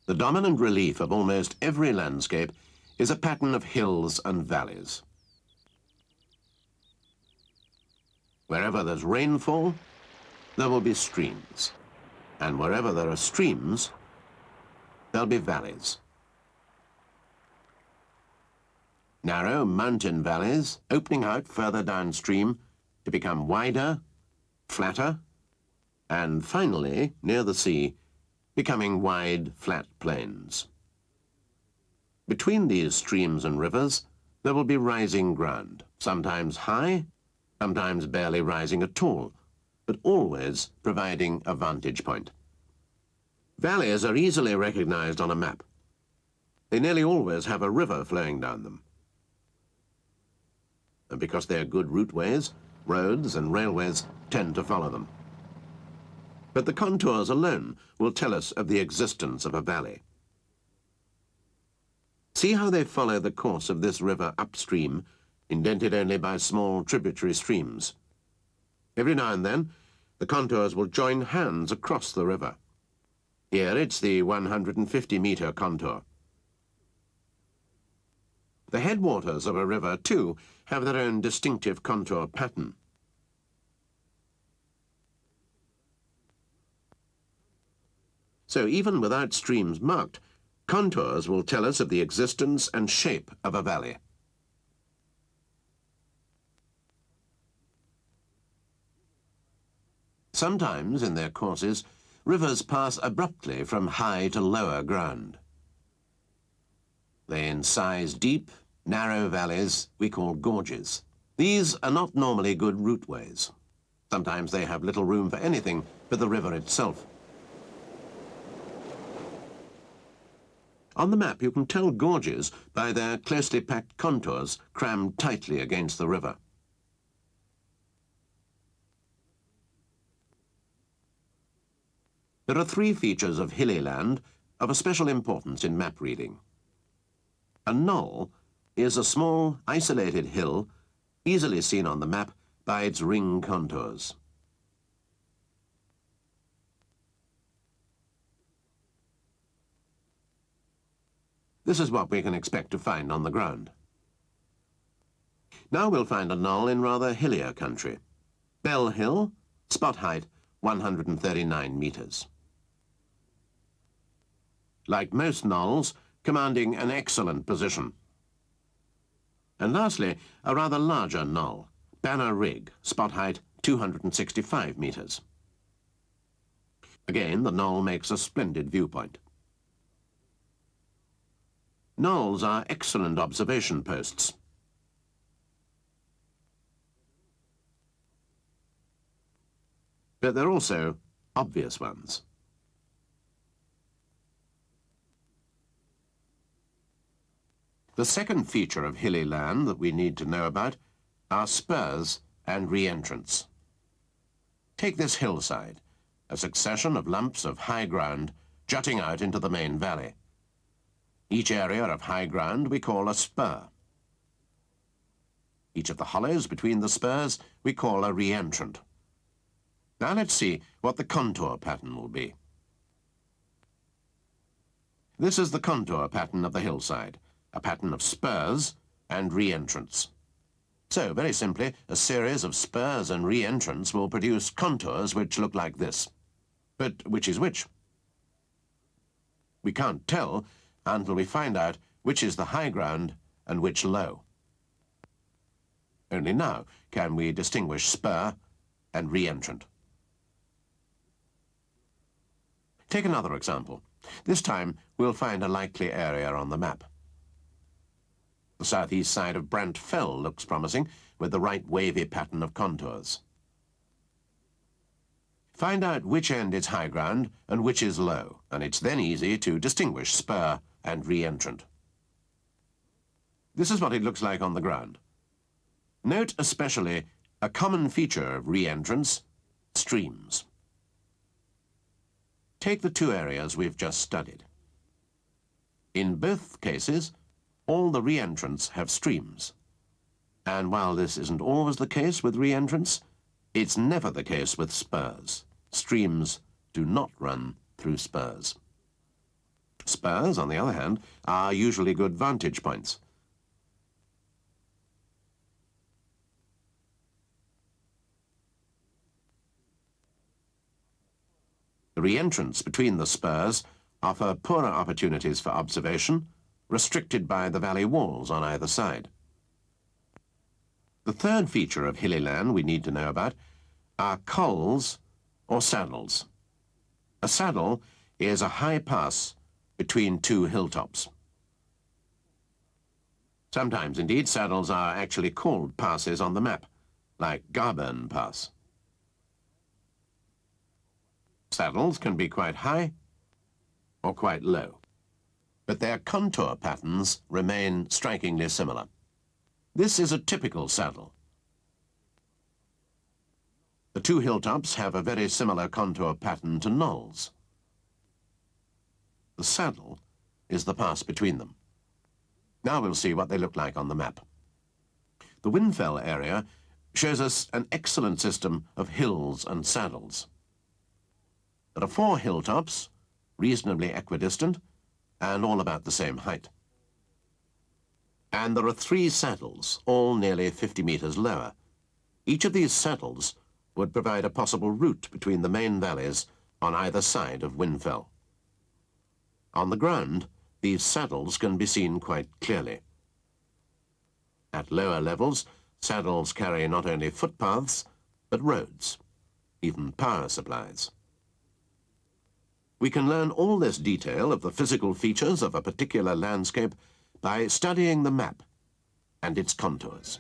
The dominant relief of almost every landscape is a pattern of hills and valleys. Wherever there's rainfall, there will be streams. And wherever there are streams, there'll be valleys. Narrow mountain valleys opening out further downstream to become wider, flatter, and finally, near the sea, becoming wide, flat plains. Between these streams and rivers, there will be rising ground, sometimes high, sometimes barely rising at all, but always providing a vantage point. Valleys are easily recognized on a map. They nearly always have a river flowing down them. And because they're good routeways, roads and railways tend to follow them. But the contours alone will tell us of the existence of a valley. See how they follow the course of this river upstream, indented only by small tributary streams. Every now and then, the contours will join hands across the river. Here it's the 150-metre contour. The headwaters of a river, too, have their own distinctive contour pattern. So even without streams marked, contours will tell us of the existence and shape of a valley. Sometimes, in their courses, rivers pass abruptly from high to lower ground. They incise deep, narrow valleys we call gorges. These are not normally good routeways. Sometimes they have little room for anything but the river itself. On the map, you can tell gorges by their closely packed contours crammed tightly against the river. There are three features of hilly land of a special importance in map reading. A knoll is a small, isolated hill, easily seen on the map by its ring contours. This is what we can expect to find on the ground. Now we'll find a knoll in rather hillier country. Bell Hill, spot height 139 metres. Like most knolls, commanding an excellent position. And lastly, a rather larger knoll, Banner Rig, spot height 265 metres. Again, the knoll makes a splendid viewpoint. Knolls are excellent observation posts. But they're also obvious ones. The second feature of hilly land that we need to know about are spurs and re-entrance. Take this hillside, a succession of lumps of high ground jutting out into the main valley. Each area of high ground we call a spur. Each of the hollows between the spurs we call a re-entrant. Now let's see what the contour pattern will be. This is the contour pattern of the hillside, a pattern of spurs and re-entrants. So, very simply, a series of spurs and re-entrants will produce contours which look like this. But which is which? We can't tell until we find out which is the high ground and which low. Only now can we distinguish spur and re-entrant. Take another example. This time we'll find a likely area on the map. The southeast side of Brant Fell looks promising, with the right wavy pattern of contours. Find out which end is high ground and which is low, and it's then easy to distinguish spur and re-entrant. This is what it looks like on the ground. Note especially a common feature of re-entrance, streams. Take the two areas we've just studied. In both cases, all the re-entrants have streams. And while this isn't always the case with re-entrants, it's never the case with spurs. Streams do not run through spurs. Spurs, on the other hand, are usually good vantage points. The re-entrance between the spurs offer poorer opportunities for observation, restricted by the valley walls on either side. The third feature of hilly land we need to know about are cols or saddles. A saddle is a high pass between two hilltops. Sometimes, indeed, saddles are actually called passes on the map, like Garburn Pass. Saddles can be quite high or quite low, but their contour patterns remain strikingly similar. This is a typical saddle. The two hilltops have a very similar contour pattern to knolls. The saddle is the pass between them. Now we'll see what they look like on the map. The Windfall Area shows us an excellent system of hills and saddles. There are 4 hilltops, reasonably equidistant, and all about the same height. And there are 3 saddles, all nearly 50 meters lower. Each of these saddles would provide a possible route between the main valleys on either side of Windfall. On the ground, these saddles can be seen quite clearly. At lower levels, saddles carry not only footpaths, but roads, even power supplies. We can learn all this detail of the physical features of a particular landscape by studying the map and its contours.